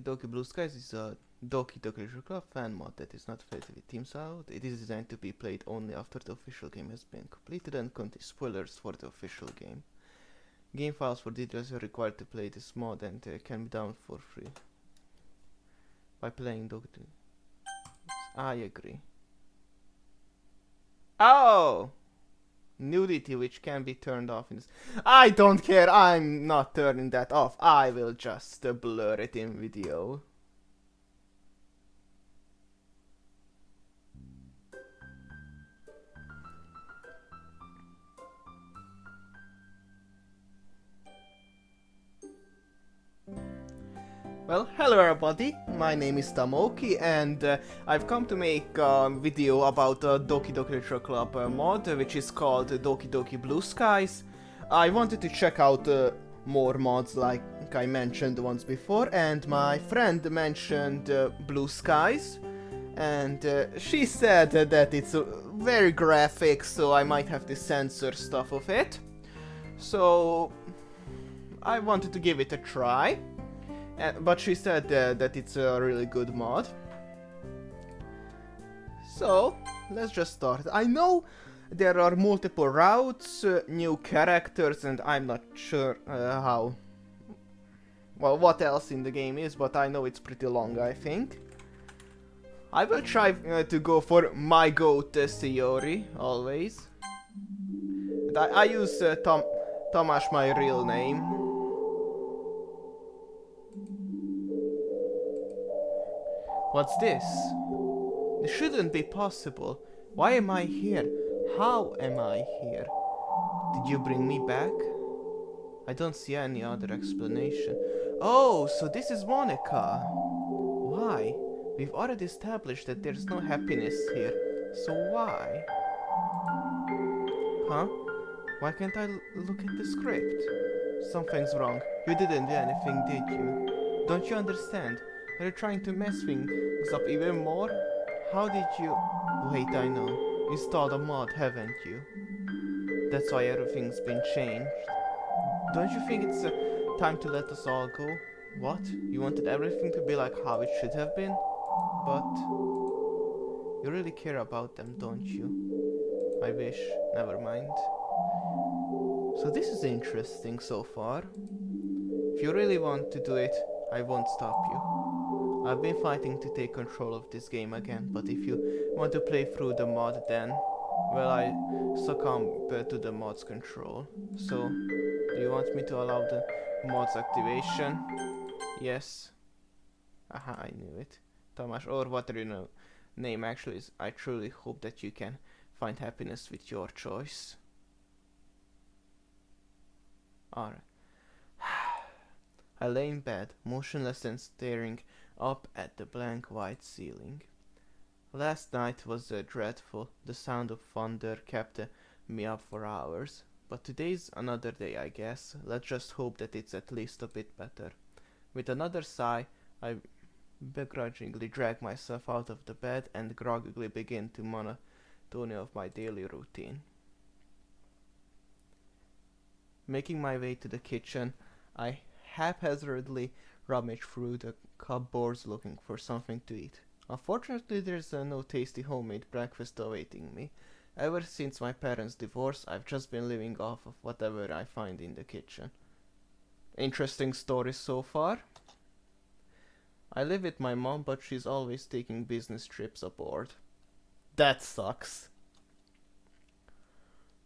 Doki Blue Skies is a Doki Doki Literature Club fan mod that is not affiliated with Teams Out. It is designed to be played only after the official game has been completed and contains spoilers for the official game. Game files for DDLC are required to play this mod and can be downloaded for free by playing Doki. I agree. Oh! Nudity which can be turned off in this. I don't care, I'm not turning that off. I will just blur it in video. Well, hello everybody, my name is Tamoki and I've come to make a video about Doki Doki Literature Club mod, which is called Doki Doki Blue Skies. I wanted to check out more mods like I mentioned once before, and my friend mentioned Blue Skies, and she said that it's very graphic, so I might have to censor stuff of it. So I wanted to give it a try. But she said that it's a really good mod. So, let's just start. I know there are multiple routes, new characters, and I'm not sure how... Well, what else in the game is, but I know it's pretty long, I think. I will try to go for my goat Sayori, always. And I use Tomasz, my real name. What's this? This shouldn't be possible. Why am I here? How am I here? Did you bring me back? I don't see any other explanation. Oh, so this is Monica. Why? We've already established that there's no happiness here. So why? Huh? Why can't I look at the script? Something's wrong. You didn't do anything, did you? Don't you understand? Are you trying to mess things up even more? How did you... Wait, I know. You installed a mod, haven't you? That's why everything's been changed. Don't you think it's time to let us all go? What? You wanted everything to be like how it should have been? But... You really care about them, don't you? I wish. Never mind. So this is interesting so far. If you really want to do it, I won't stop you. I've been fighting to take control of this game again, but if you want to play through the mod then, well, I succumb to the mod's control. So, do you want me to allow the mod's activation? Yes. Aha, I knew it. Tamás, or whatever your name actually is, I truly hope that you can find happiness with your choice. Alright. I lay in bed, motionless and staring up at the blank white ceiling. Last night was dreadful. The sound of thunder kept me up for hours. But today's another day, I guess. Let's just hope that it's at least a bit better. With another sigh, I begrudgingly drag myself out of the bed and groggily begin to monotony of my daily routine. Making my way to the kitchen, I haphazardly rummage through the cupboards looking for something to eat. Unfortunately, there's no tasty homemade breakfast awaiting me. Ever since my parents' divorce, I've just been living off of whatever I find in the kitchen. Interesting story so far. I live with my mom, but she's always taking business trips abroad. That sucks.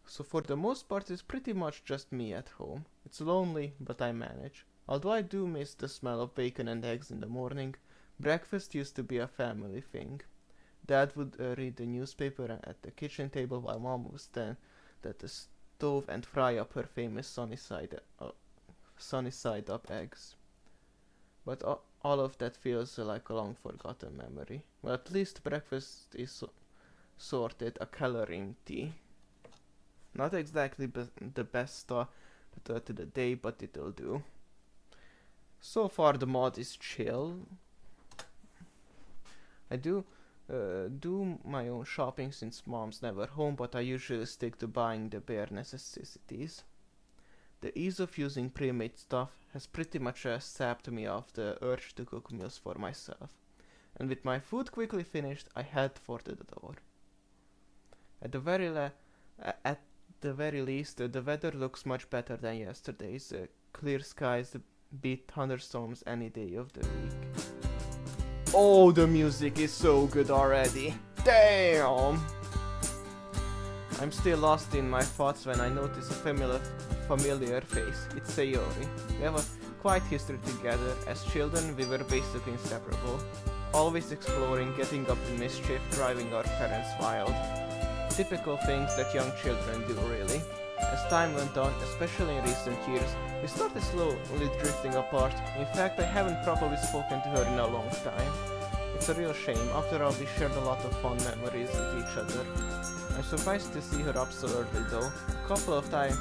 So for the most part, it's pretty much just me at home. It's lonely, but I manage. Although I do miss the smell of bacon and eggs in the morning, breakfast used to be a family thing. Dad would read the newspaper at the kitchen table while Mom would stand at the stove and fry up her famous sunny side up eggs. But all of that feels like a long forgotten memory. Well, at least breakfast is sorted, a coloring tea. Not exactly the best start to the day, but it'll do. So far the mod is chill. I do my own shopping since mom's never home, but I usually stick to buying the bare necessities. The ease of using pre-made stuff has pretty much sapped me of the urge to cook meals for myself. And with my food quickly finished, I head for the door. At the very least, the weather looks much better than yesterday's. Clear skies beat thunderstorms any day of the week. Oh, the music is so good already. Damn! I'm still lost in my thoughts when I notice a familiar face. It's Sayori. We have a quite history together. As children, we were basically inseparable. Always exploring, getting up to mischief, driving our parents wild. Typical things that young children do, really. As time went on, especially in recent years, we started slowly drifting apart. In fact, I haven't properly spoken to her in a long time. It's a real shame. After all, we shared a lot of fun memories with each other. I'm surprised to see her up so early though. A couple of times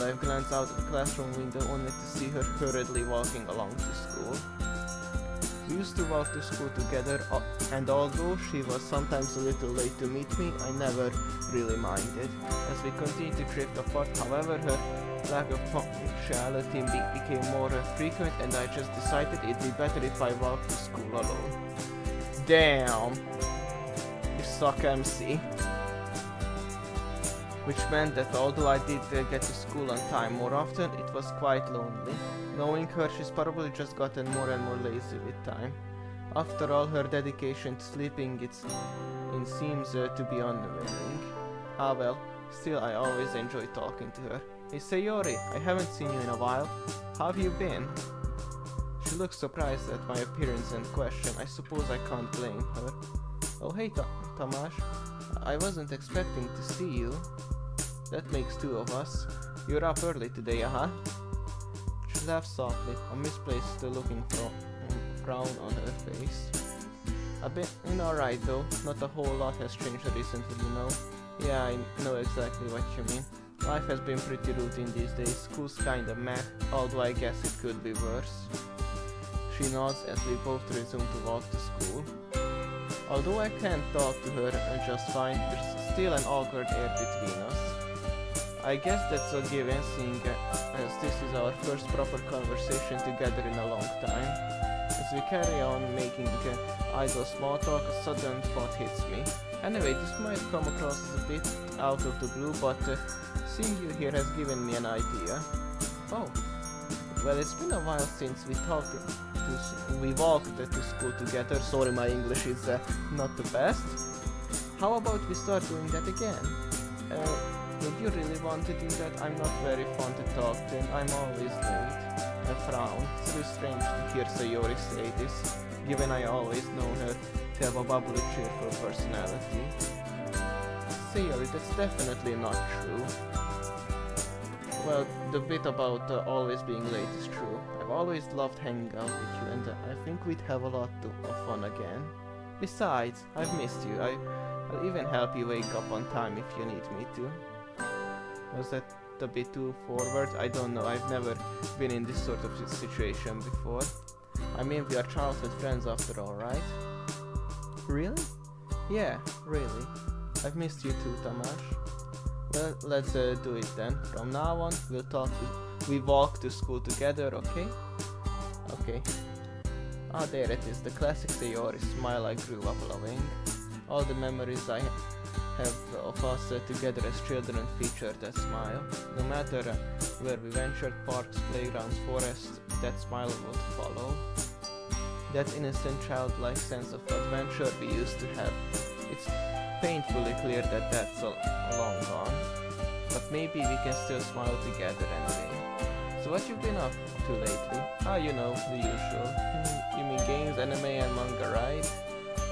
I've glanced out the classroom window only to see her hurriedly walking along to school. We used to walk to school together, and although she was sometimes a little late to meet me, I never really minded. As we continued to drift apart, however, her lack of punctuality became more frequent, and I just decided it'd be better if I walked to school alone. Damn! You suck, MC. Which meant that although I did get to school on time more often, it was quite lonely. Knowing her, she's probably just gotten more and more lazy with time. After all, her dedication to sleeping seems to be unwavering. Ah well, still I always enjoy talking to her. Hey Sayori, I haven't seen you in a while. How have you been? She looks surprised at my appearance and question. I suppose I can't blame her. Oh hey Tamás, I wasn't expecting to see you. That makes two of us. You're up early today, huh? She laughs softly, a misplaced looking frown on her face. I've been alright though, not a whole lot has changed recently, you know. Yeah, I know exactly what you mean. Life has been pretty routine these days, school's kinda meh, although I guess it could be worse. She nods as we both resume to walk to school. Although I can't talk to her just fine, there's still an awkward air between us. I guess that's a given, seeing as this is our first proper conversation together in a long time. As we carry on making idle small talk, a sudden thought hits me. Anyway, this might come across as a bit out of the blue, but seeing you here has given me an idea. Oh, well, it's been a while since we walked to school together. Sorry, my English is not the best. How about we start doing that again? Would you really want to do that? I'm not very fun to talk to and I'm always late. I frown. It's really strange to hear Sayori say this, given I always know her to have a bubbly, cheerful personality. Sayori, that's definitely not true. Well, the bit about always being late is true. I've always loved hanging out with you and I think we'd have a lot of fun again. Besides, I've missed you. I'll even help you wake up on time if you need me to. Was that a bit too forward? I don't know, I've never been in this sort of situation before. I mean, we are childhood friends after all, right? Really? Yeah, really. I've missed you too, Tamás. Well, let's do it then. From now on, we walk to school together, okay? Okay. Ah, there it is, the classic Sayori smile I grew up loving. All the memories I have of us together as children feature that smile. No matter where we ventured, parks, playgrounds, forests, that smile would follow. That innocent childlike sense of adventure we used to have. It's painfully clear that that's long gone. But maybe we can still smile together anyway. So what you've been up to lately? Ah, you know, the usual. You mean games, anime and manga, right?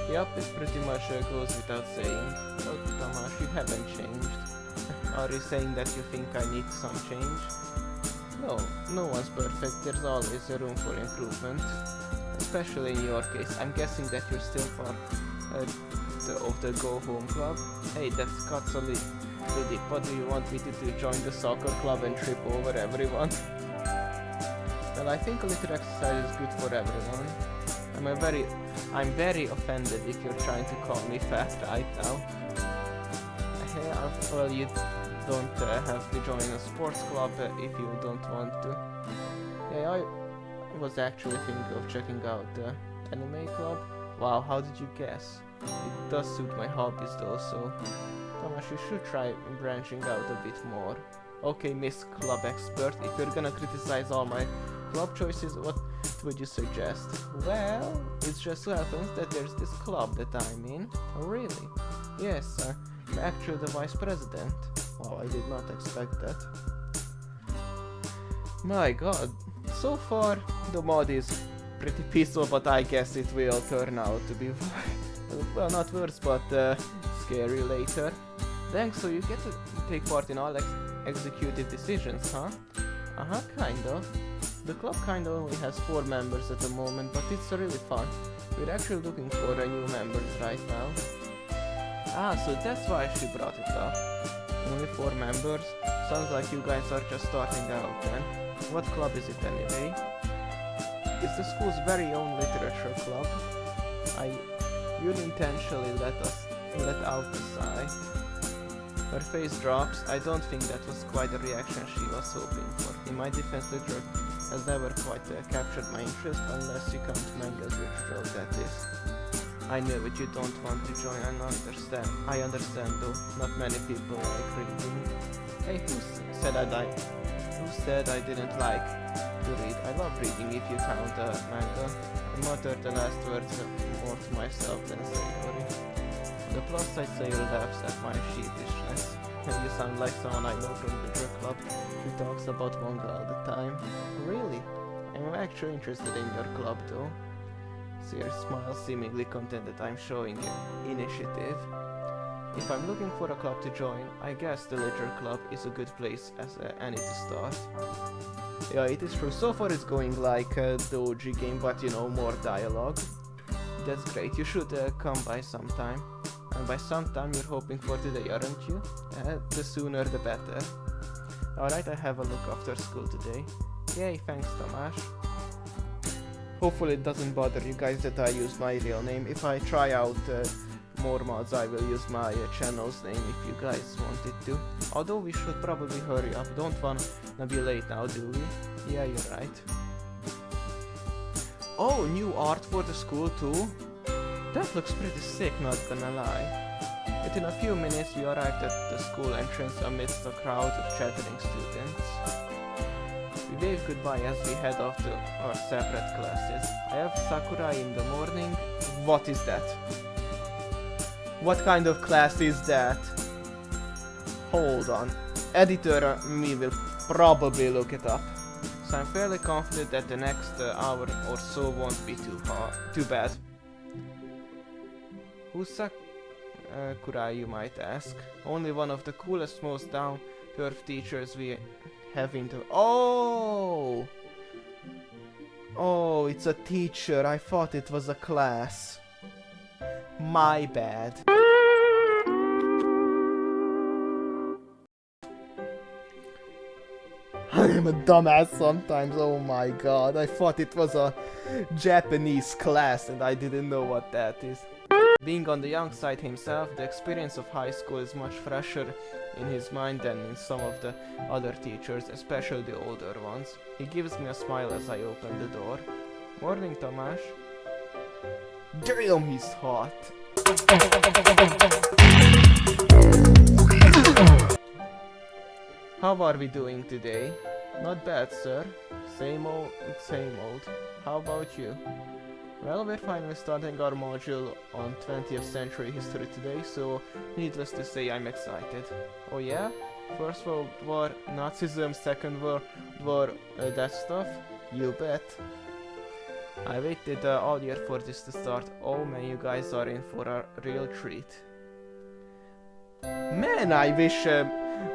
Yup, it pretty much goes without saying. Oh, Tamás, you haven't changed. Are you saying that you think I need some change? No, no one's perfect. There's always a room for improvement. Especially in your case. I'm guessing that you're still part of the Go Home Club. Hey, that's cuts a little deep. What do you want me to do? Join the soccer club and trip over everyone? Well, I think a little exercise is good for everyone. I'm very offended if you're trying to call me fat right now. Well, don't have to join a sports club if you don't want to. Yeah, I was actually thinking of checking out the anime club. Wow, how did you guess? It does suit my hobbies though, so Thomas, you should try branching out a bit more. Okay, Miss Club Expert, if you're gonna criticize all my club choices, what would you suggest? Well, it just so happens that there's this club that I'm in. Oh really? Yes, I'm actually the vice president. Wow, I did not expect that. My god, so far the mod is pretty peaceful, but I guess it will turn out to be well, not worse, but scary later. Thanks, so you get to take part in all executive decisions, huh? Uh-huh, kind of. The club kinda only has 4 members at the moment, but it's really fun. We're actually looking for new members right now. Ah, so that's why she brought it up. Only 4 members? Sounds like you guys are just starting out then. What club is it anyway? It's the school's very own literature club. You'll intentionally let out a sigh. Her face drops. I don't think that was quite the reaction she was hoping for. In my defense, literature has never quite captured my interest, unless you count manga literature, that is. I know it, you don't want to join, I understand though, not many people like reading. Hey, who said I didn't like to read? I love reading if you count manga. I muttered the last words more to myself than Sayori. The plus side Sayori laughs at my sheepishness. You sound like someone I know from the drug club who talks about manga all the time. Really? I'm actually interested in your club though. Sayori smiles, seemingly content that I'm showing initiative. If I'm looking for a club to join, I guess the literature club is a good place as any to start. Yeah, it is true. So far it's going like the OG game, but you know, more dialogue. That's great. You should come by sometime. And by sometime you're hoping for today, aren't you? The sooner the better. Alright, I have a look after school today. Yay, thanks Tomasz. Hopefully it doesn't bother you guys that I use my real name. If I try out more mods, I will use my channel's name if you guys wanted to. Although we should probably hurry up. Don't wanna be late now, do we? Yeah, you're right. Oh, new art for the school too? That looks pretty sick, not gonna lie. Within a few minutes we arrived at the school entrance amidst a crowd of chattering students. We wave goodbye as we head off to our separate classes. I have Sakurai in the morning. What is that? What kind of class is that? Hold on. Editor me will probably look it up. So I'm fairly confident that the next hour or so won't be too bad. Who's Sakurai, you might ask? Only one of the coolest, most down-to-earth teachers we have into— Oh! Oh, it's a teacher. I thought it was a class. My bad. I am a dumbass sometimes, oh my god. I thought it was a Japanese class and I didn't know what that is. Being on the young side himself, the experience of high school is much fresher in his mind than in some of the other teachers, especially the older ones. He gives me a smile as I open the door. Morning, Tomasz. Damn, he's hot. How are we doing today? Not bad, sir. Same old, same old. How about you? Well, we're finally starting our module on 20th century history today, so needless to say, I'm excited. Oh yeah? First World War, Nazism, Second World War, that stuff? You bet. I waited all year for this to start. Oh man, you guys are in for a real treat. Man, I wish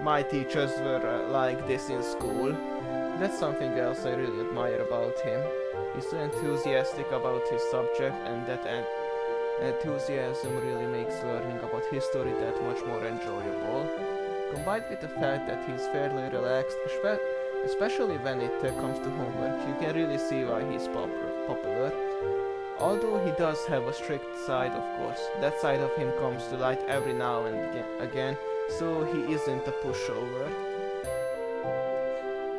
my teachers were like this in school. That's something else I really admire about him. He's so enthusiastic about his subject, and that enthusiasm really makes learning about history that much more enjoyable. Combined with the fact that he's fairly relaxed, especially when it comes to homework, you can really see why he's popular. Although he does have a strict side, of course. That side of him comes to light every now and again, so he isn't a pushover.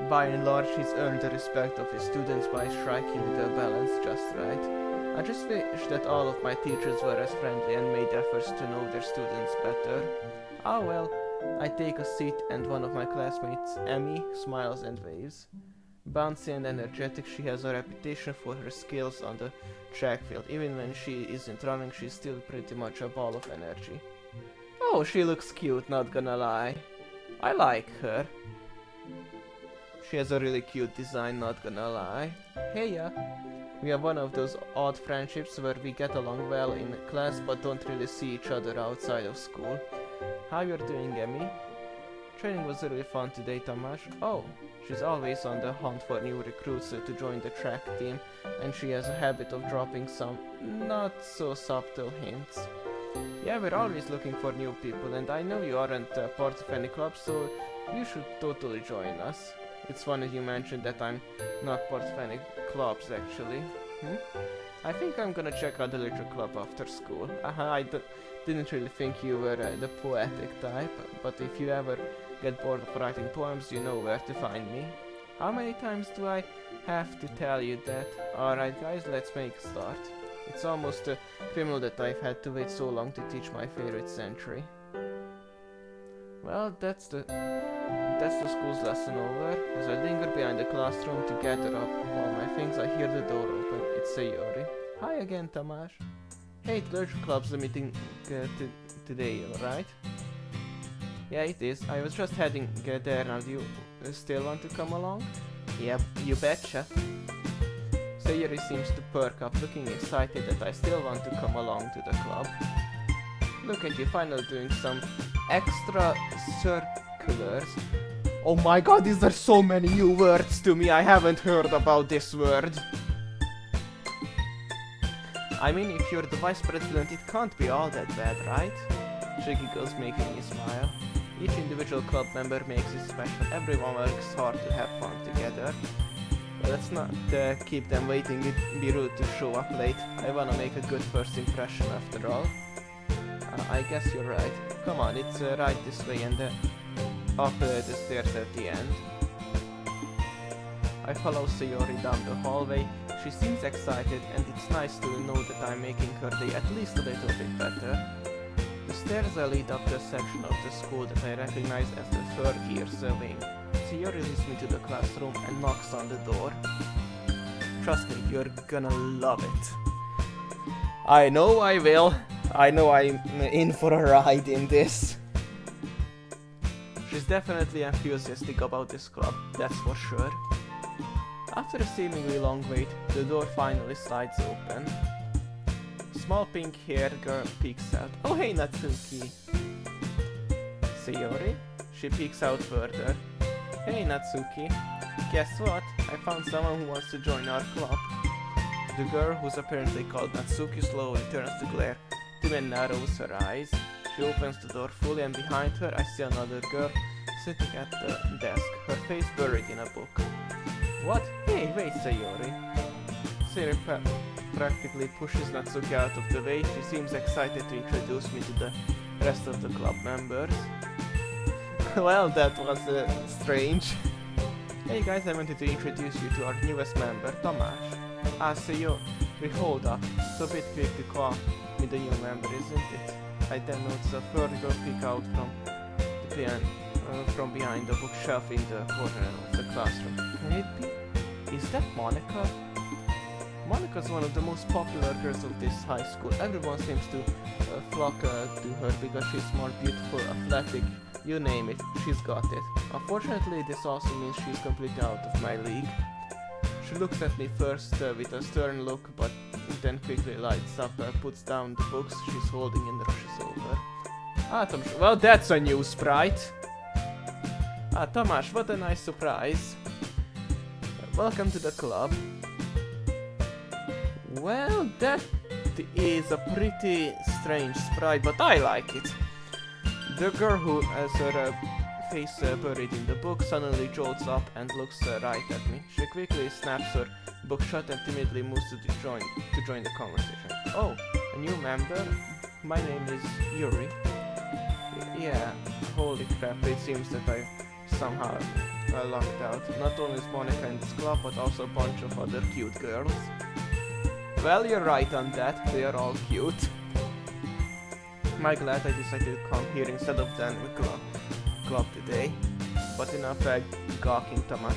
By and large, he's earned the respect of his students by striking the balance just right. I just wish that all of my teachers were as friendly and made efforts to know their students better. Ah well, I take a seat and one of my classmates, Emmy, smiles and waves. Bouncy and energetic, she has a reputation for her skills on the track field. Even when she isn't running, she's still pretty much a ball of energy. Oh, she looks cute, not gonna lie. I like her. She has a really cute design, not gonna lie. Hey ya! We have one of those odd friendships where we get along well in class but don't really see each other outside of school. How you're doing, Emmy? Training was really fun today, Tamás. Oh, she's always on the hunt for new recruits to join the track team, and she has a habit of dropping some not so subtle hints. Yeah, we're always looking for new people, and I know you aren't part of any club, so you should totally join us. It's funny you mentioned that I'm not part of any clubs, actually. I think I'm gonna check out the literature club after school. I didn't really think you were the poetic type, but if you ever get bored of writing poems, you know where to find me. How many times do I have to tell you that? Alright guys, let's make a start. It's almost criminal that I've had to wait so long to teach my favorite century. Well, that's the school's lesson over. As I linger behind the classroom to gather up all my things, I hear the door open. It's Sayori. Hi again, Tamás. Hey, the literature club's meeting today, alright? Yeah, it is. I was just heading there now. Do you still want to come along? Yep, you betcha. Sayori seems to perk up, looking excited that I still want to come along to the club. Look at you, finally doing some extra circulars. Oh my god, these are so many new words to me. I haven't heard about this word. I mean, if you're the vice president, it can't be all that bad, right? She giggles, making me smile. Each individual club member makes it special. Everyone works hard to have fun together. But let's not keep them waiting. It'd be rude to show up late. I wanna make a good first impression after all. I guess you're right. Come on, it's right this way and up the stairs at the end. I follow Sayori down the hallway. She seems excited, and it's nice to know that I'm making her day at least a little bit better. The stairs lead up to a section of the school that I recognize as the third year's wing. Sayori leads me to the classroom and knocks on the door. Trust me, you're gonna love it. I know I will. I know I'm in for a ride in this. She's definitely enthusiastic about this club, that's for sure. After a seemingly long wait, the door finally slides open. A small pink-haired girl peeks out. Oh hey, Natsuki! Sayori? She peeks out further. Hey Natsuki, guess what? I found someone who wants to join our club. The girl, who's apparently called Natsuki, slowly turns to glare. Then narrows her eyes. She opens the door fully, and behind her I see another girl sitting at the desk, her face buried in a book. What? Hey, wait, Sayori. Sayori practically pushes Natsuki out of the way. She seems excited to introduce me to the rest of the club members. Well, that was strange. Hey guys, I wanted to introduce you to our newest member, Tamás. Sayori, hold up. It's a bit quick to call me the new member, isn't it? I then notice a third girl peek out from behind the bookshelf in the corner of the classroom. Can it be? Is that Monica? Monica's one of the most popular girls of this high school. Everyone seems to flock to her because she's more beautiful, athletic, you name it, she's got it. Unfortunately, this also means she's completely out of my league. She looks at me first with a stern look, but then quickly lights up, puts down the books she's holding and rushes over. Tamás, well, that's a new sprite. Tamás, what a nice surprise. Welcome to the club. Well, that is a pretty strange sprite, but I like it. The girl who has her face buried in the book suddenly jolts up and looks right at me. She quickly snaps her book shut and timidly moves to join the conversation. Oh, a new member? My name is Yuri. Yeah, holy crap, it seems that I somehow lucked out. Not only is Monica in this club, but also a bunch of other cute girls. Well, you're right on that, they are all cute. I'm glad I decided to come here instead of the club today. But enough gawking, Tamás.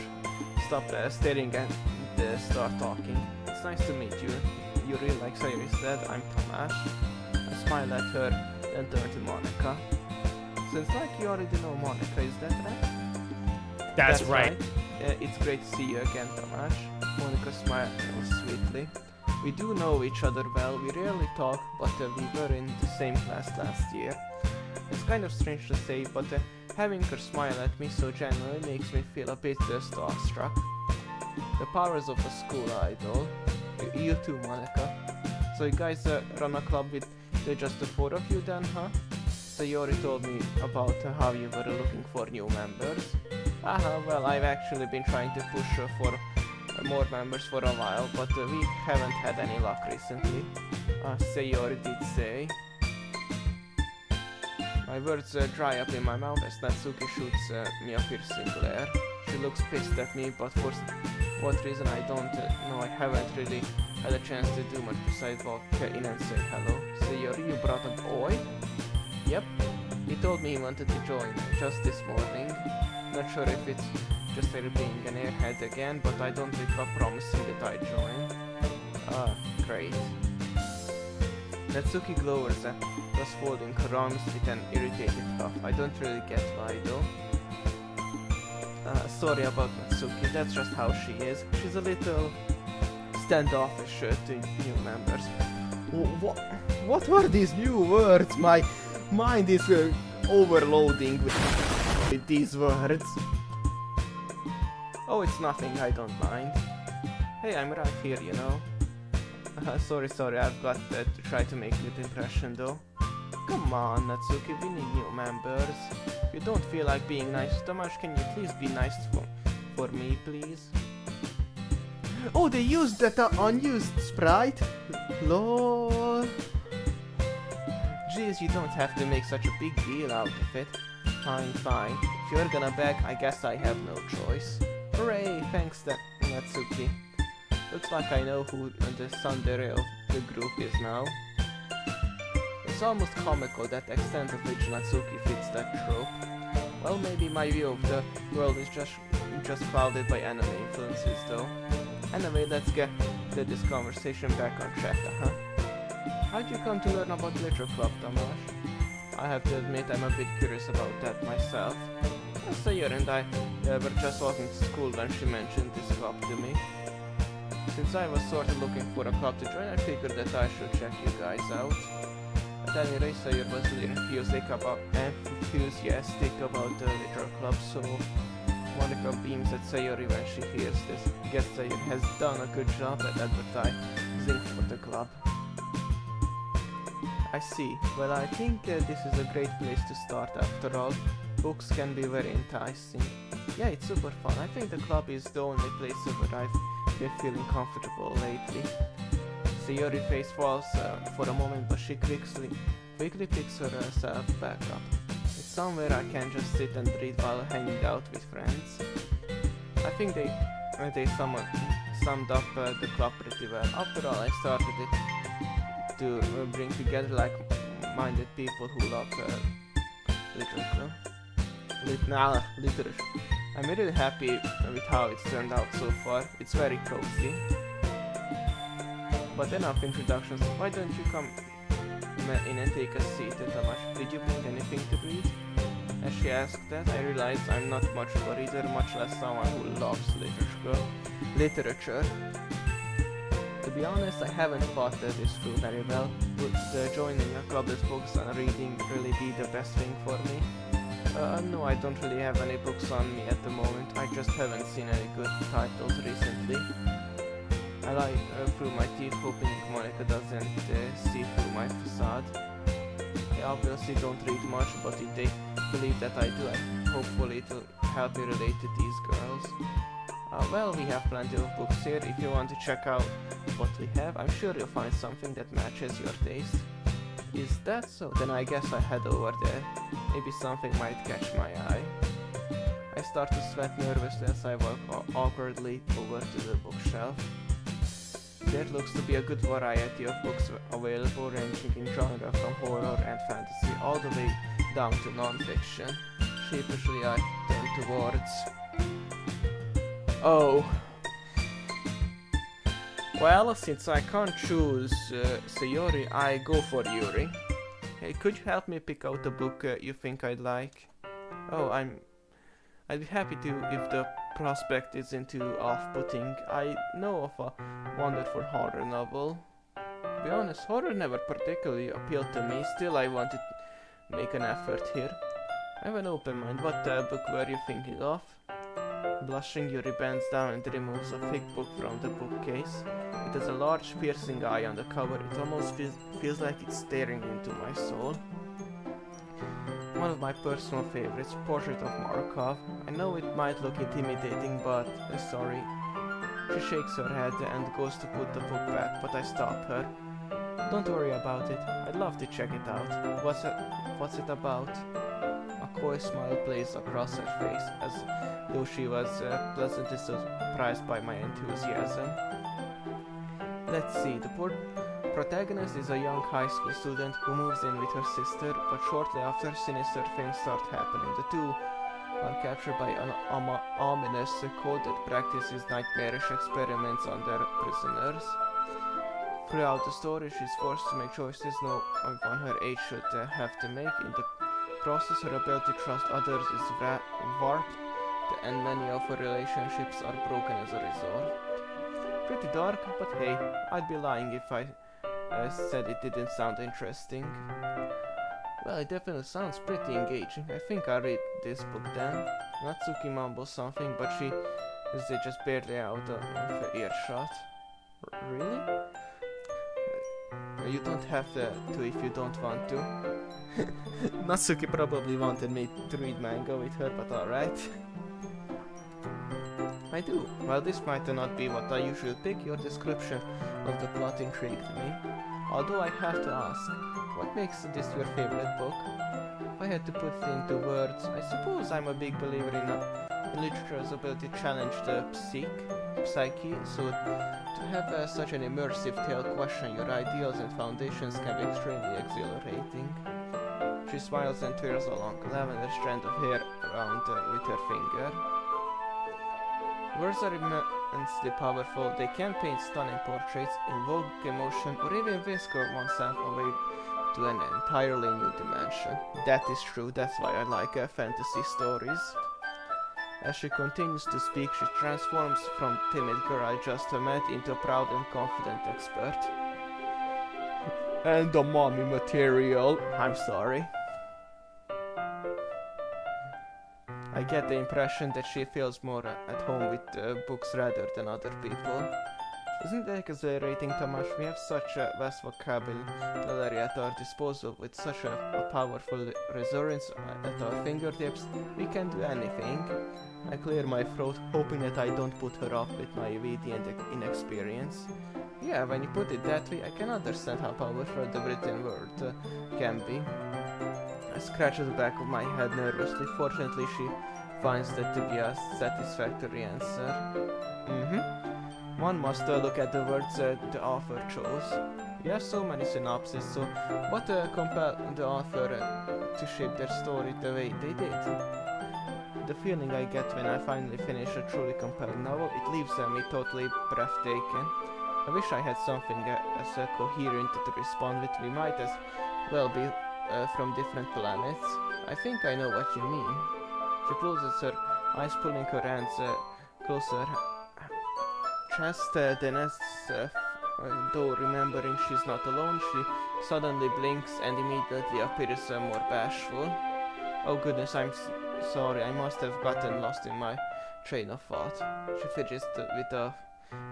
Stop staring and start talking. It's nice to meet you. You really like Sayori said, I'm Tamás. I smile at her, then turn to Monica. Seems like you already know Monica, is that right? That's right. It's great to see you again, Tamás. Monica smiles sweetly. We do know each other well, we rarely talk, but we were in the same class last year. It's kind of strange to say, but having her smile at me so genuinely makes me feel a bit starstruck. The powers of a school idol. You too, Monica. So you guys run a club with just the four of you then, huh? Sayori told me about how you were looking for new members. Well, I've actually been trying to push for more members for a while, but we haven't had any luck recently. Sayori did say. My words dry up in my mouth as Natsuki shoots me a piercing glare. She looks pissed at me, but for what reason I don't know. I haven't really had a chance to do much besides walk in and say hello. Sayori, you brought a boy? Yep. He told me he wanted to join just this morning. Not sure if it's just being an airhead again, but I don't recall promising that I'd join. Great. Natsuki glowers at us, folding her arms with an irritated cough. I don't really get why though. Sorry about Natsuki, that's just how she is. She's a little standoffish to new members. What are these new words? My mind is overloading with these words. Oh, it's nothing, I don't mind. Hey, I'm right here, you know. Sorry, I've got to try to make a good impression though. Come on, Natsuki, we need new members. If you don't feel like being nice to Tamás, can you please be nice for me, please? Oh, they used that unused sprite? Lol. Jeez, you don't have to make such a big deal out of it. Fine. If you're gonna beg, I guess I have no choice. Hooray, thanks Natsuki. Looks like I know who the tsundere of the group is now. It's almost comical that the extent of which Natsuki fits that trope. Well, maybe my view of the world is just clouded by anime influences though. Anyway, let's get this conversation back on track, huh? How'd you come to learn about Literature Club, Tamás? I have to admit I'm a bit curious about that myself. Sayori and I were just walking to school when she mentioned this club to me. Since I was sort of looking for a club to join, I figured that I should check you guys out. At any rate, Sayori was really enthusiastic about the Literature Club, so Monica beams at Sayori when she hears this. I guess Sayori has done a good job at advertising for the club. I see. Well, I think this is a great place to start after all. Books can be very enticing. Yeah, it's super fun. I think the club is the only place where I've been feeling comfortable lately. Sayori's face falls for a moment, but she quickly picks herself back up. It's somewhere I can just sit and read while hanging out with friends. I think they summed up the club pretty well. After all, I started it to bring together like-minded people who love literature. Literature. I'm really happy with how it's turned out so far. It's very cozy. But enough introductions. Why don't you come in and take a seat, Tamás? Did you bring anything to read? As she asked that, I realized I'm not much of a reader, much less someone who loves literature. To be honest, I haven't thought this through very well. Would joining a club that focuses on reading really be the best thing for me? No, I don't really have any books on me at the moment. I just haven't seen any good titles recently. I lie through my teeth, hoping Monica doesn't see through my facade. I obviously don't read much, but if they believe that I do, hopefully it'll help me relate to these girls. Well, we have plenty of books here. If you want to check out what we have, I'm sure you'll find something that matches your taste. Is that so? Then I guess I head over there. Maybe something might catch my eye. I start to sweat nervously as I walk awkwardly over to the bookshelf. There looks to be a good variety of books available, ranging in genre from horror and fantasy all the way down to non-fiction. Sheepishly I turn towards... Oh. Well, since I can't choose Sayori, I go for Yuri. Hey, could you help me pick out a book you think I'd like? Oh, I'd be happy to if the prospect isn't too off-putting. I know of a wonderful horror novel. To be honest, horror never particularly appealed to me, still I wanted to make an effort here. I have an open mind. What book were you thinking of? Blushing, Yuri bends down and removes a thick book from the bookcase. It has a large piercing eye on the cover. It almost feels like it's staring into my soul. One of my personal favorites, Portrait of Markov. I know it might look intimidating, but sorry. She shakes her head and goes to put the book back, but I stop her. Don't worry about it. I'd love to check it out. What's it about? A coy smile plays across her face, as though she was pleasantly surprised by my enthusiasm. Let's see, the protagonist is a young high school student who moves in with her sister, but shortly after, sinister things start happening. The two are captured by an ominous code that practices nightmarish experiments on their prisoners. Throughout the story, she's forced to make choices no one her age should have to make. In the process, her ability to trust others is warped, and many of her relationships are broken as a result. Pretty dark, but hey, I'd be lying if I said it didn't sound interesting. Well, it definitely sounds pretty engaging. I think I'll read this book then. Natsuki mumbles something, but she is just barely out of earshot. Really? You don't have to if you don't want to. Natsuki probably wanted me to read manga with her, but alright. I do. While this might not be what I usually pick, your description of the plot intrigued me. Although I have to ask, what makes this your favorite book? If I had to put it into words, I suppose I'm a big believer in literature's ability to challenge the psyche, so to have such an immersive tale question your ideals and foundations can be extremely exhilarating. She smiles and twirls a long lavender strand of hair around with her finger. Words are immensely powerful. They can paint stunning portraits, invoke emotion, or even whisk oneself away to an entirely new dimension. That is true, that's why I like fantasy stories. As she continues to speak, she transforms from timid girl I just met into a proud and confident expert. And the mommy material. I'm sorry. I get the impression that she feels more at home with books rather than other people. Isn't that exhilarating, Tomasz? We have such a vast vocabulary at our disposal, with such a powerful resource at our fingertips. We can do anything. I clear my throat, hoping that I don't put her off with my naivety and inexperience. Yeah, when you put it that way, I can understand how powerful the written word can be. I scratch the back of my head nervously. Fortunately, she finds that to be a satisfactory answer. One must look at the words the author chose. We have so many synopses, so what compelled the author to shape their story the way they did? The feeling I get when I finally finish a truly compelling novel, it leaves me totally breathtaking. I wish I had something as coherent to respond with. We might as well be from different planets. I think I know what you mean. She closes her eyes, pulling her hands closer chest, then as though remembering she's not alone, she suddenly blinks and immediately appears more bashful. Oh goodness, I'm sorry, I must have gotten lost in my train of thought. She fidgets with a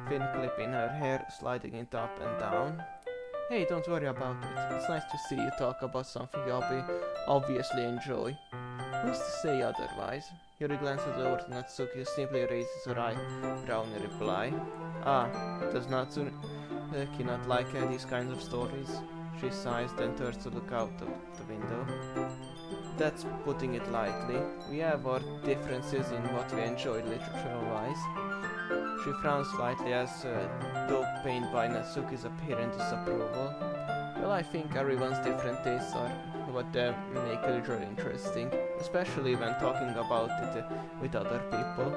thin clip in her hair, sliding it up and down. Hey, don't worry about it. It's nice to see you talk about something you obviously enjoy. Who's to say otherwise? Yuri glances over to Natsuki, who simply raises her eyebrow in reply. Ah, does Natsuki not like these kinds of stories? She sighs, then turns to look out of the window. That's putting it lightly. We have our differences in what we enjoy literature-wise. She frowns slightly as though pained by Natsuki's apparent disapproval. Well, I think everyone's different tastes are what make literature interesting, especially when talking about it with other people.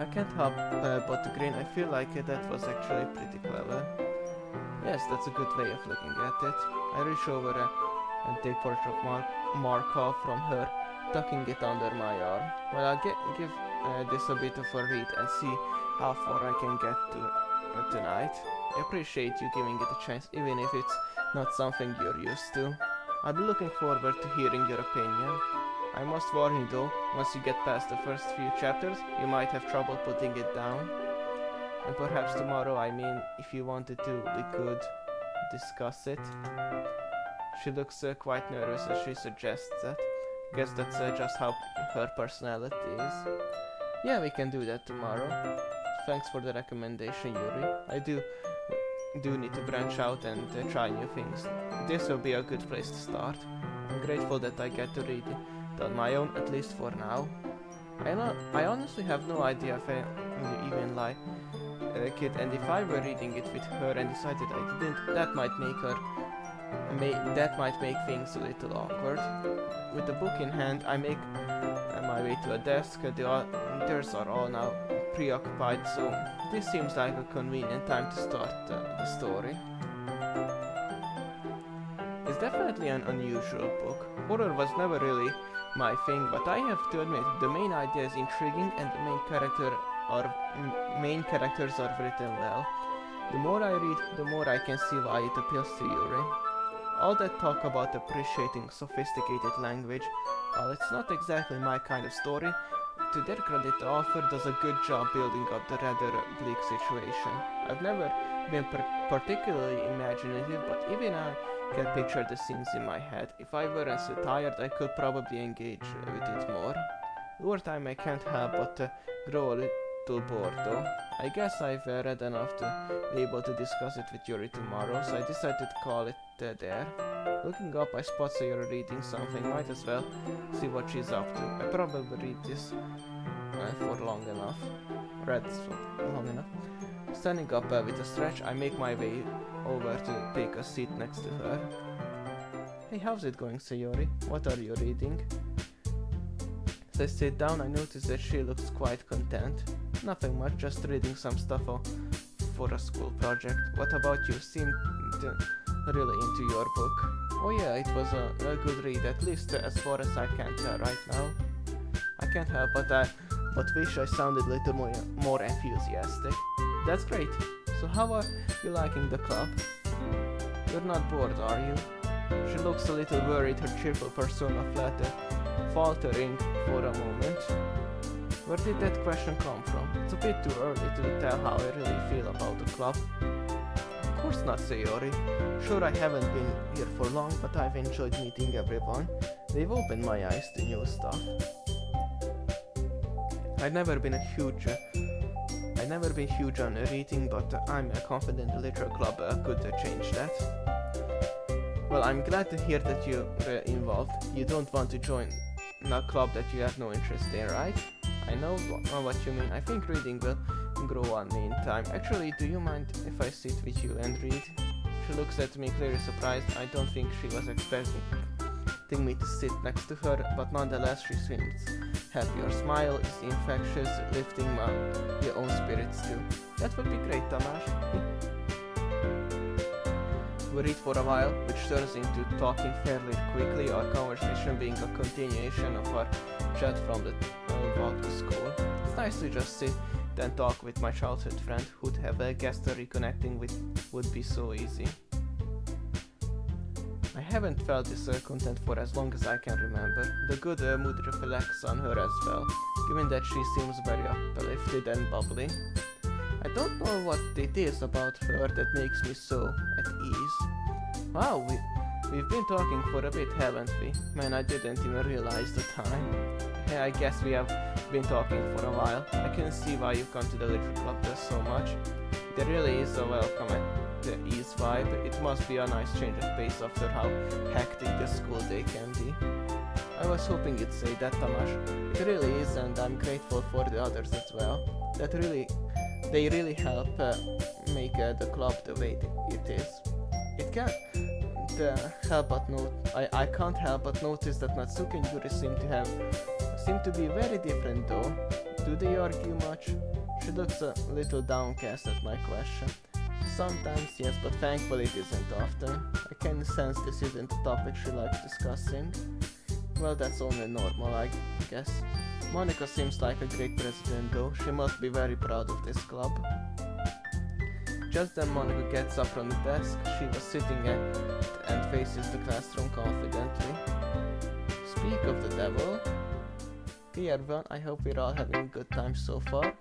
I can't help but to grin. I feel like that was actually pretty clever. Yes, that's a good way of looking at it. I reach over and take portrait of Markov from her, tucking it under my arm. Well, I'll give this a bit of a read and see how far I can get to tonight. I appreciate you giving it a chance, even if it's not something you're used to. I'll be looking forward to hearing your opinion. I must warn you though, once you get past the first few chapters, you might have trouble putting it down. And perhaps tomorrow, I mean, if you wanted to, we could discuss it. She looks quite nervous as she suggests that. Guess that's just how her personality is. Yeah, we can do that tomorrow. Thanks for the recommendation, Yuri. I do need to branch out and try new things. This will be a good place to start. I'm grateful that I get to read it on my own, at least for now. I honestly have no idea if I even like it, and if I were reading it with her and decided I didn't, that might make things a little awkward. With the book in hand, I make my way to a desk. The others are all now preoccupied, so this seems like a convenient time to start the story. It's definitely an unusual book. Horror was never really my thing, but I have to admit the main idea is intriguing and the main characters are written well. The more I read, the more I can see why it appeals to Yuri. All that talk about appreciating sophisticated language, well, it's not exactly my kind of story. To their credit, the author does a good job building up the rather bleak situation. I've never been particularly imaginative, but even I can picture the scenes in my head. If I weren't so tired, I could probably engage with it more. Over time, I can't help but grow a little bored though. I guess I've read enough to be able to discuss it with Yuri tomorrow, so I decided to call it there. Looking up, I spot Sayori reading something. Might as well see what she's up to. I probably read this for long enough. Read this for long enough. Standing up with a stretch, I make my way over to take a seat next to her. Hey, how's it going, Sayori? What are you reading? As I sit down, I notice that she looks quite content. Nothing much, just reading some stuff for a school project. What about you? Seemed really into your book. Oh yeah, it was a good read, at least as far as I can tell right now. I can't help but wish I sounded a little more enthusiastic. That's great. So how are you liking the club? You're not bored, are you? She looks a little worried, her cheerful persona faltering for a moment. Where did that question come from? It's a bit too early to tell how I really feel about the club. Of course not, Sayori. Sure, I haven't been here for long, but I've enjoyed meeting everyone. They've opened my eyes to new stuff. I've never been huge on reading, but I'm confident the literature club could change that. Well, I'm glad to hear that you're involved. You don't want to join a club that you have no interest in, right? I know what you mean. I think reading will grow on me in time. Actually, do you mind if I sit with you and read? She looks at me clearly surprised. I don't think she was expecting me to sit next to her, but nonetheless she seems happy. Your smile is infectious, lifting your own spirits too. That would be great, Tamás. We read for a while, which turns into talking fairly quickly, our conversation being a continuation of our chat from the walk to school. It's nice to just sit and talk with my childhood friend who'd have guessed reconnecting with would be so easy. I haven't felt this content for as long as I can remember. The good mood reflects on her as well, given that she seems very uplifted and bubbly. I don't know what it is about her that makes me so at ease. Wow, we've been talking for a bit, haven't we? Man, I didn't even realize the time. Yeah, I guess we have been talking for a while. I can see why you come to the literature club so much. There really is a welcome ease vibe. It must be a nice change of pace after how hectic the school day can be. I was hoping you'd say that, Tamas. It really is, and I'm grateful for the others as well. They really help make the club the way it is. It can't help but I can't help but notice that Natsuki and Yuri seem to be very different though. Do they argue much? She looks a little downcast at my question. Sometimes yes, but thankfully it isn't often. I can sense this isn't a topic she likes discussing. Well, that's only normal, I guess. Monica seems like a great president though. She must be very proud of this club. Just then Monica gets up from the desk she was sitting at and faces the classroom confidently. Speak of the devil. Hey everyone, I hope we're all having a good time so far.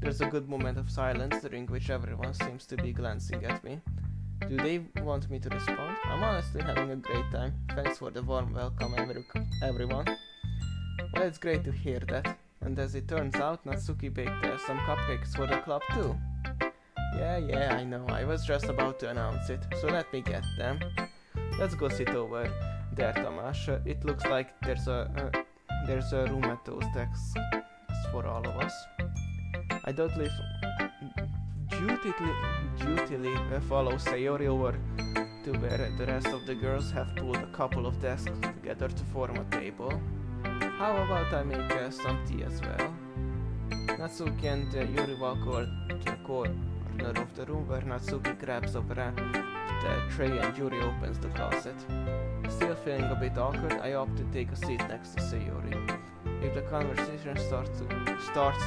There's a good moment of silence during which everyone seems to be glancing at me. Do they want me to respond? I'm honestly having a great time. Thanks for the warm welcome, everyone. Well, it's great to hear that. And as it turns out, Natsuki baked some cupcakes for the club too. Yeah, I know. I was just about to announce it, so let me get them. Let's go sit over there, Tamas. It looks like there's a room at those desks for all of us. I dutifully follow Sayori over to where the rest of the girls have pulled a couple of desks together to form a table. How about I make some tea as well? Natsuki and Yuri walk over to the corner of the room where Natsuki grabs a wrapped tray and Yuri opens the closet. Still feeling a bit awkward, I opt to take a seat next to Sayori. If the conversation starts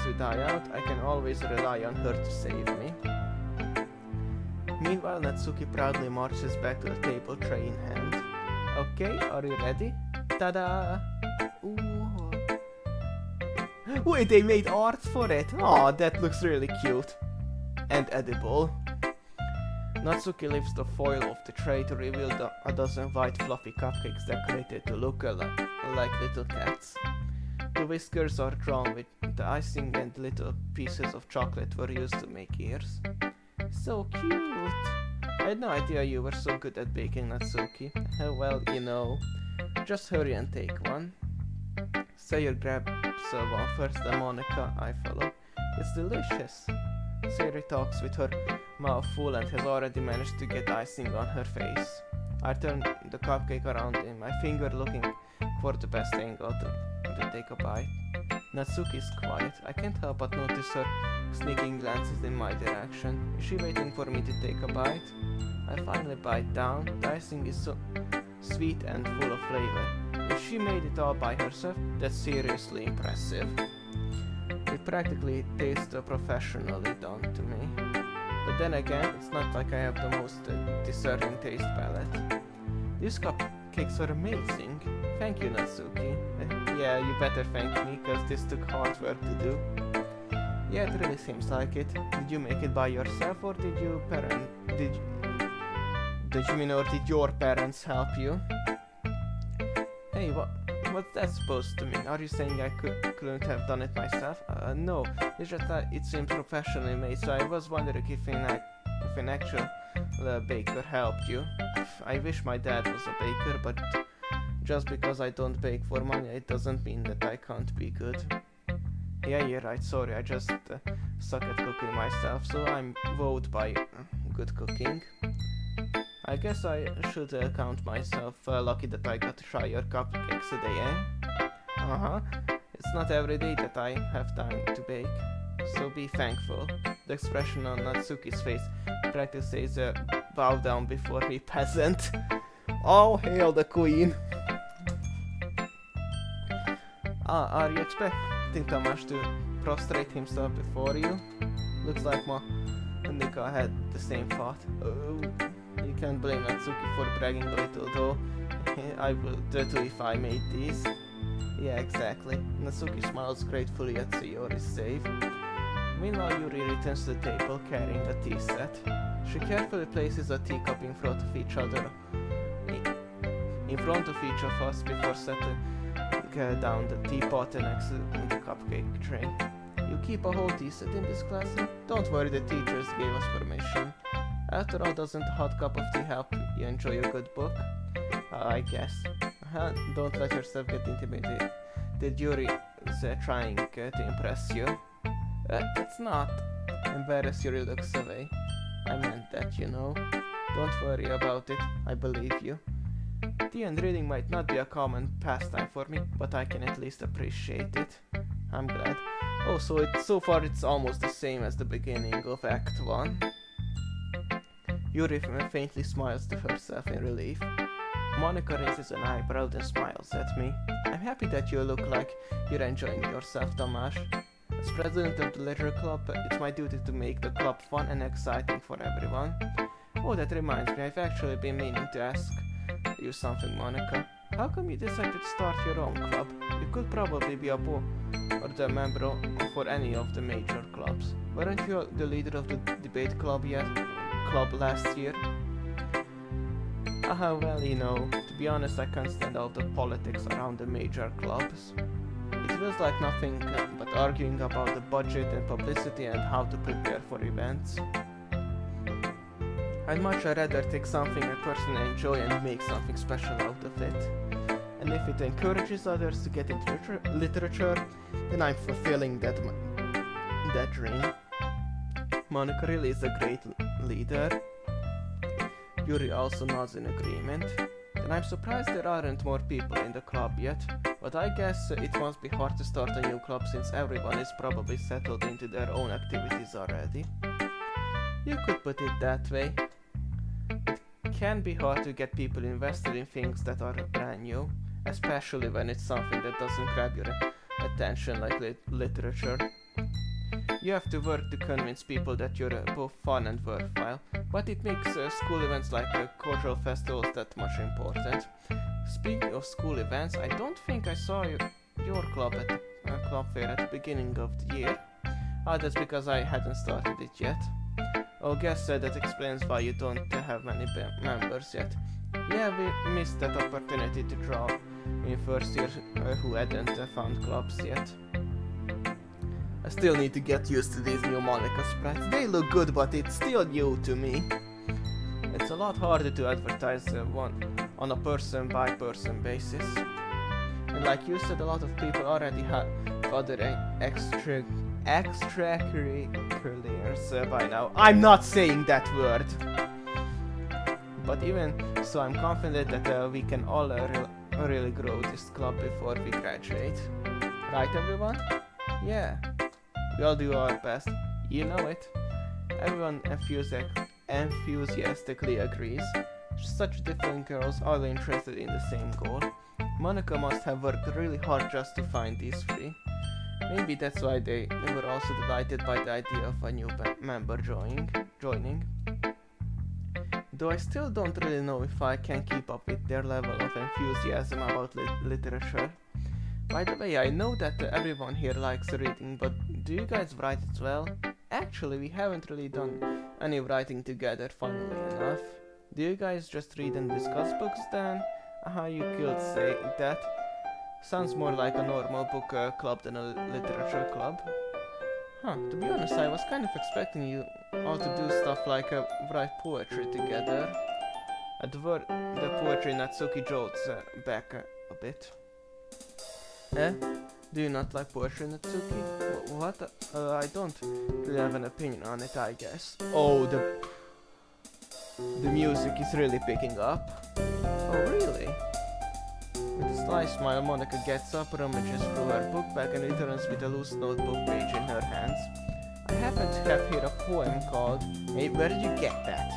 to die out, I can always rely on her to save me. Meanwhile, Natsuki proudly marches back to the table, tray in hand. Okay, are you ready? Ta-da! Ooh. Wait, they made art for it! Aw, that looks really cute. And edible. Natsuki lifts the foil off the tray to reveal a dozen white fluffy cupcakes decorated to look like little cats. The whiskers are drawn with the icing and little pieces of chocolate were used to make ears. So cute! I had no idea you were so good at baking, Natsuki. Well, you know. Just hurry and take one. Sayori grabs one first, and Monica I follow. It's delicious. Sayori talks with her mouth full and has already managed to get icing on her face. I turn the cupcake around in my finger looking for the best angle to take a bite. Natsuki is quiet. I can't help but notice her sneaking glances in my direction. Is she waiting for me to take a bite? I finally bite down. The icing is so sweet and full of flavor. If she made it all by herself, that's seriously impressive. It practically tastes professionally done to me. But then again, it's not like I have the most discerning taste palette. These cupcakes are amazing. Thank you, Natsuki. Yeah, you better thank me, cause this took hard work to do. Yeah, it really seems like it. Did you make it by yourself, or did your parents help you? Hey, what's that supposed to mean? Are you saying I couldn't have done it myself? No, it's just that it seemed professionally made, so I was wondering if an actual baker helped you. I wish my dad was a baker, but just because I don't bake for money, it doesn't mean that I can't be good. Yeah, you're right, sorry, I just suck at cooking myself, so I'm wowed by good cooking. I guess I should count myself lucky that I got to try your cupcakes today, eh? It's not every day that I have time to bake, so be thankful. The expression on Natsuki's face practically says, bow down before me, peasant. Oh, hail the queen! Are you expecting Tamas to prostrate himself before you? Looks like Monica had the same thought. Oh, you can't blame Natsuki for bragging a little though. I would too if I made these. Yeah, exactly. Natsuki smiles gratefully at Sayori's save. Meanwhile, Yuri returns to the table carrying a tea set. She carefully places a teacup in front of each of us before setting down the teapot next to the cupcake tray. You keep a whole tea set in this class? Don't worry, the teachers gave us permission. After all, doesn't a hot cup of tea help you enjoy a good book? I guess. Don't let yourself get intimidated. The jury is trying to impress you. It's not. Embarrass you, looks away. I meant that, you know. Don't worry about it, I believe you. Tea and reading might not be a common pastime for me, but I can at least appreciate it. I'm glad. Oh, so far it's almost the same as the beginning of Act 1. Yuri faintly smiles to herself in relief. Monica raises an eyebrow and smiles at me. I'm happy that you look like you're enjoying yourself, Tomasz. As president of the Leisure Club, it's my duty to make the club fun and exciting for everyone. Oh, that reminds me, I've actually been meaning to ask you something, Monica. How come you decided to start your own club? You could probably be a board or the member for any of the major clubs. Weren't you the leader of the debate club last year? Well, you know, to be honest, I can't stand all the politics around the major clubs. It feels like nothing but arguing about the budget and publicity and how to prepare for events. I'd much rather take something I personally enjoy and make something special out of it. And if it encourages others to get into literature, then I'm fulfilling that dream. Monica really is a great leader. Yuri also nods in agreement. And I'm surprised there aren't more people in the club yet, but I guess it must be hard to start a new club since everyone is probably settled into their own activities already. You could put it that way. It can be hard to get people invested in things that are brand new, especially when it's something that doesn't grab your attention like literature. You have to work to convince people that you're both fun and worthwhile, but it makes school events like cultural festivals that much important. Speaking of school events, I don't think I saw your club at the club fair at the beginning of the year. That's because I hadn't started it yet. Oh, guess that explains why you don't have many members yet. Yeah, we missed that opportunity to draw in first year who hadn't found clubs yet. I still need to get used to these new Monica sprites. They look good, but it's still new to me. It's a lot harder to advertise one on a person-by-person basis. And like you said, a lot of people already have other extracurriculars by now. I'm not saying that word! But even so, I'm confident that we can all really grow this club before we graduate. Right, everyone? Yeah. We all do our best. You know it. Everyone enthusiastically agrees. Such different girls, all interested in the same goal. Monica must have worked really hard just to find these three. Maybe that's why they were also delighted by the idea of a new member joining. Though I still don't really know if I can keep up with their level of enthusiasm about literature. By the way, I know that everyone here likes reading, but do you guys write as well? Actually, we haven't really done any writing together, funnily enough. Do you guys just read and discuss books then? You could say that. Sounds more like a normal book club than a literature club. To be honest, I was kind of expecting you all to do stuff like write poetry together. The poetry Natsuki jolts back a bit. Do you not like poetry, Natsuki? What? I don't really have an opinion on it, I guess. Oh, the music is really picking up. Oh, really? With a sly smile, Monica gets up, rummages through her book bag and returns with a loose notebook page in her hands. I happen to have here a poem called... Hey, where did you get that?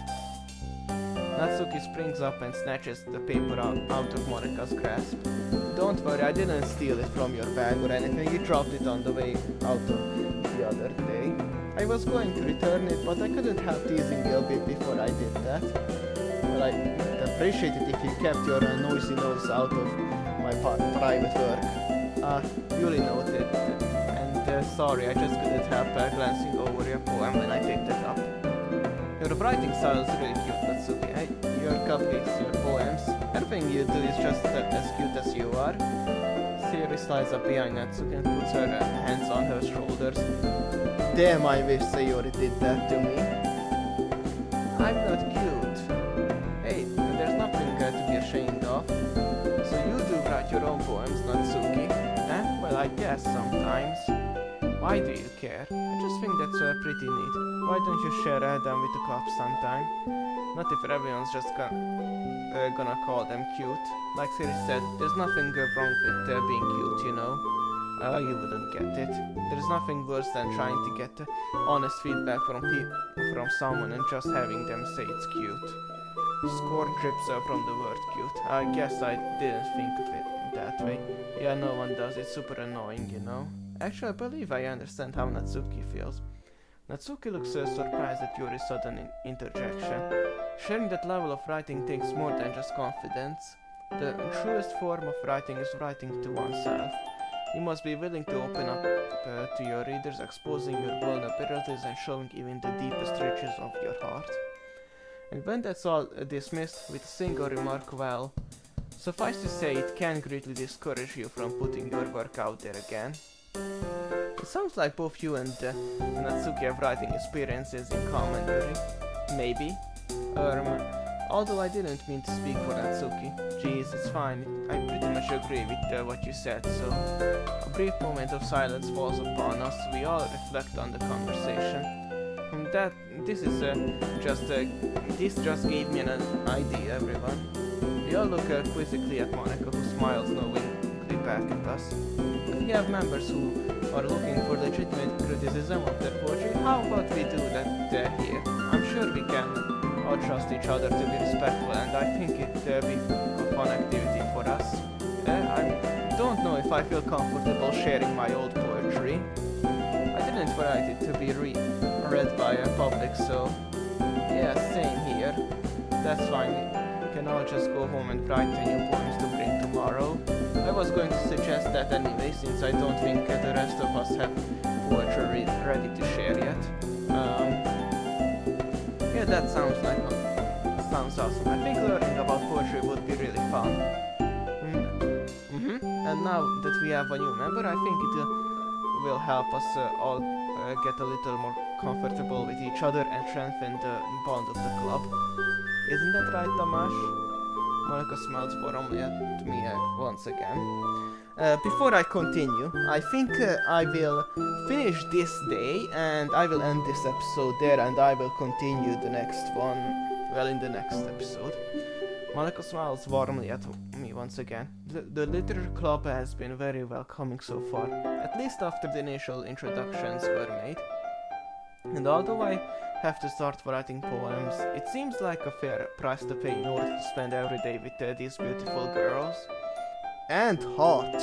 Natsuki springs up and snatches the paper out of Monica's grasp. Don't worry, I didn't steal it from your bag or anything, you dropped it on the way out the other day. I was going to return it, but I couldn't help teasing you a bit before I did that. Well, I'd appreciate it if you kept your noisy nose out of my private work. Duly noted, and sorry, I just couldn't help glancing over your poem when I picked it up. Your writing style is really cute, Natsuki. Your cupcakes, your poems, everything you do is just as cute as you are. Sayori slides up behind Natsuki and puts her hands on her shoulders. Damn, I wish Sayori did that to me. I'm not cute. Hey, there's nothing to be ashamed of. So you do write your own poems, Natsuki? Eh? Well, I guess sometimes. Why do you care? I just think that's pretty neat. Why don't you share them with the club sometime? Not if everyone's just gonna call them cute. Like Siri said, there's nothing wrong with being cute, you know. You wouldn't get it. There's nothing worse than trying to get honest feedback from someone and just having them say it's cute. Scorn drips from the word cute. I guess I didn't think of it that way. Yeah, no one does. It's super annoying, you know. Actually, I believe I understand how Natsuki feels. Natsuki looks surprised at Yuri's sudden interjection. Sharing that level of writing takes more than just confidence. The truest form of writing is writing to oneself. You must be willing to open up to your readers, exposing your vulnerabilities and showing even the deepest riches of your heart. And when that's all dismissed with a single remark, well, suffice to say it can greatly discourage you from putting your work out there again. It sounds like both you and Natsuki have writing experiences in common, Yuri. Maybe. Although I didn't mean to speak for Natsuki. Jeez, it's fine. I pretty much agree with what you said, so... A brief moment of silence falls upon us. We all reflect on the conversation. And this just gave me an idea, everyone. We all look quizzically at Monica, who smiles knowingly back at us. If we have members who are looking for legitimate criticism of their poetry, how about we do that here? I'm sure we can all trust each other to be respectful, and I think it'd be a fun activity for us. I don't know if I feel comfortable sharing my old poetry. I didn't write it to be read by a public, so yeah, same here. That's fine. We can all just go home and write the new poems to bring tomorrow. I was going to suggest that anyway, since I don't think the rest of us have poetry ready to share yet. Yeah, that sounds awesome. I think learning about poetry would be really fun. And now that we have a new member, I think it will help us all get a little more comfortable with each other and strengthen the bond of the club. Isn't that right, Tamás? Monica smiles warmly at me once again. Before I continue, I think I will finish this day and I will end this episode there, and I will continue the next one, well, in the next episode. Monica smiles warmly at me once again. The literature club has been very welcoming so far, at least after the initial introductions were made. And although I have to start writing poems, it seems like a fair price to pay in order to spend every day with these beautiful girls. And hot.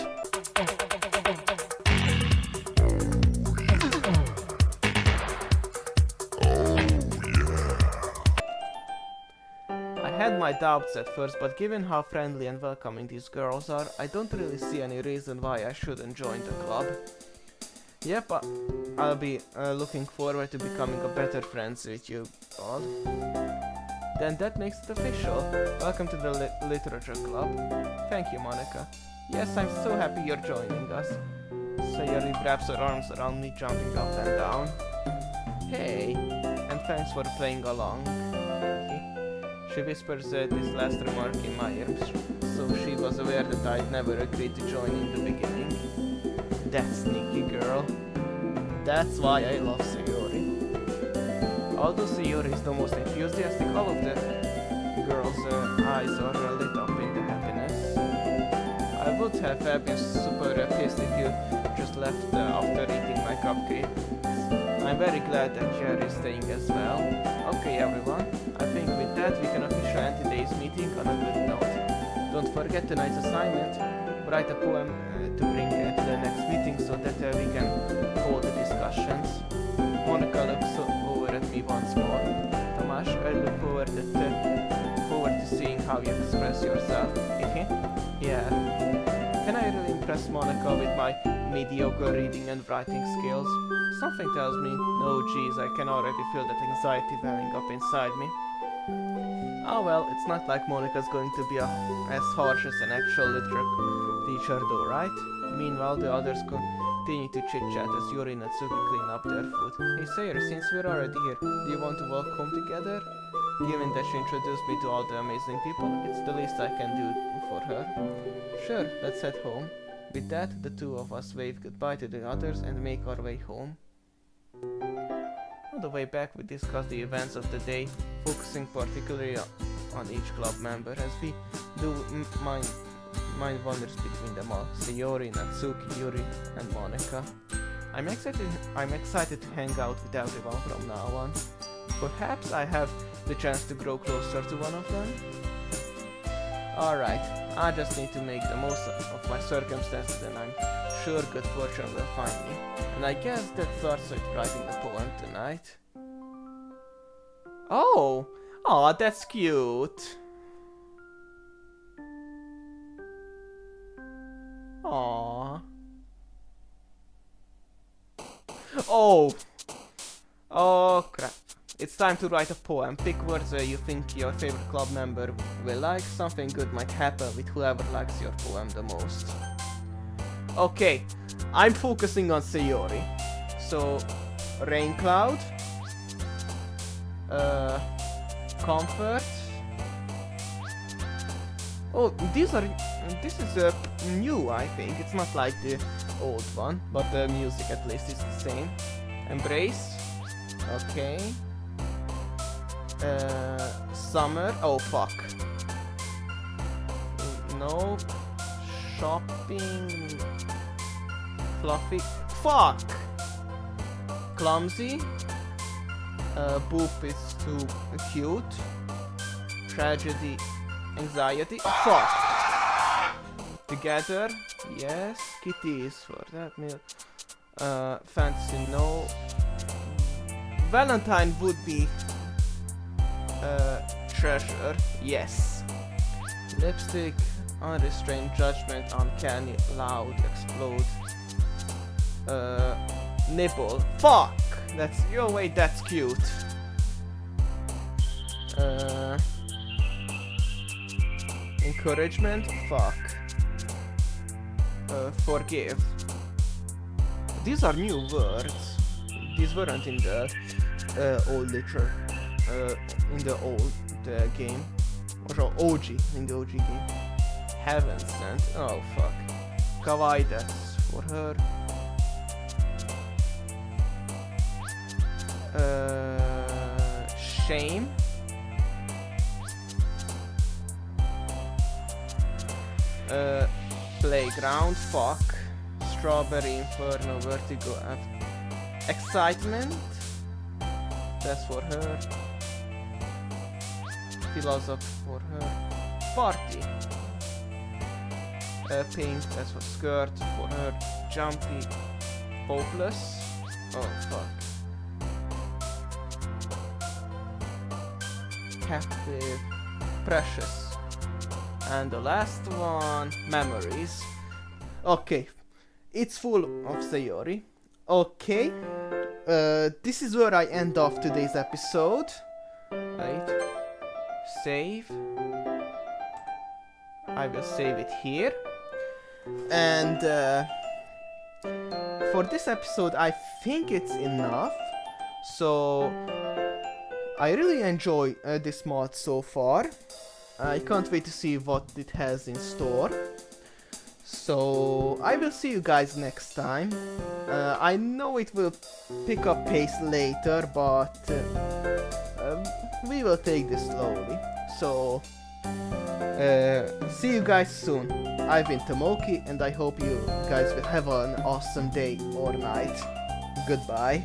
I had my doubts at first, but given how friendly and welcoming these girls are, I don't really see any reason why I shouldn't join the club. Yep, I'll be looking forward to becoming a better friends with you all. Then that makes it official. Welcome to the Literature Club. Thank you, Monica. Yes, I'm so happy you're joining us. Sayori wraps her arms around me, jumping up and down. Hey, and thanks for playing along. She whispers this last remark in my ear, so she was aware that I'd never agreed to join in the beginning. That sneaky girl. That's why I love Sayori. Although Sayori is the most enthusiastic, all of the girls' eyes are lit up in the happiness. I would have been super pissed if you just left after eating my cupcake. I'm very glad that Jerry is staying as well. Okay, everyone, I think with that we can officially end today's meeting on a good note. Don't forget tonight's assignment. Write a poem to bring to the next meeting so that we can hold the discussions. Monica looks over at me once more. Tamás, I look forward to seeing how you express yourself. Yeah. Can I really impress Monica with my mediocre reading and writing skills? Something tells me, oh geez, I can already feel that anxiety welling up inside me. Oh well, it's not like Monica's going to be as harsh as an actual literature teacher though, right? Meanwhile, the others continue to chit-chat as Yuri and Natsuki clean up their food. Hey Sayori, since we're already here, do you want to walk home together? Given that she introduced me to all the amazing people, it's the least I can do for her. Sure, let's head home. With that, the two of us wave goodbye to the others and make our way home. On the way back, we discuss the events of the day, focusing particularly on each club member, as we do mind wanders between them all: Sayori, Natsuki, Yuri, and Monica. I'm excited to hang out with everyone from now on. Perhaps I have the chance to grow closer to one of them? Alright, I just need to make the most of my circumstances, and I'm sure good fortune will find me. And I guess that starts with writing the poem tonight. Oh! Aw, that's cute! Aww. Oh! Oh crap. It's time to write a poem. Pick words where you think your favorite club member will like. Something good might happen with whoever likes your poem the most. Okay, I'm focusing on Sayori. So, Rain Cloud. Comfort. Oh, this is new, I think. It's not like the old one, but the music at least is the same. Embrace. Okay. Summer. Oh fuck. No. Shopping. Fluffy. Fuck. Clumsy. Boop is too cute. Tragedy. Anxiety. Fuck. Together. Yes. Kitty is for that meal. Fantasy. No. Valentine would be treasure. Yes. Lipstick. Unrestrained judgment. Uncanny. Loud. Explode. Nipple. Fuck. That's. Oh wait, that's cute. Encouragement. Fuck. Forgive. These are new words. These weren't in the old literature. In the old game. Or OG. In the OG game. Heaven sent. Oh fuck. Kawaii, that's for her. Shame. Playground. Fuck. Strawberry. Inferno. Vertigo. Excitement. That's for her. Philosophy for her. Party. Pink. That's for skirt. For her. Jumpy. Hopeless. Oh fuck. Captive. Precious. And the last one, memories. Okay, it's full of Sayori. Okay, this is where I end off today's episode. Right, save. I will save it here. And for this episode, I think it's enough. So I really enjoy this mod so far. I can't wait to see what it has in store. So I will see you guys next time. I know it will pick up pace later, but we will take this slowly. So see you guys soon. I've been Tomoki, and I hope you guys will have an awesome day or night. Goodbye.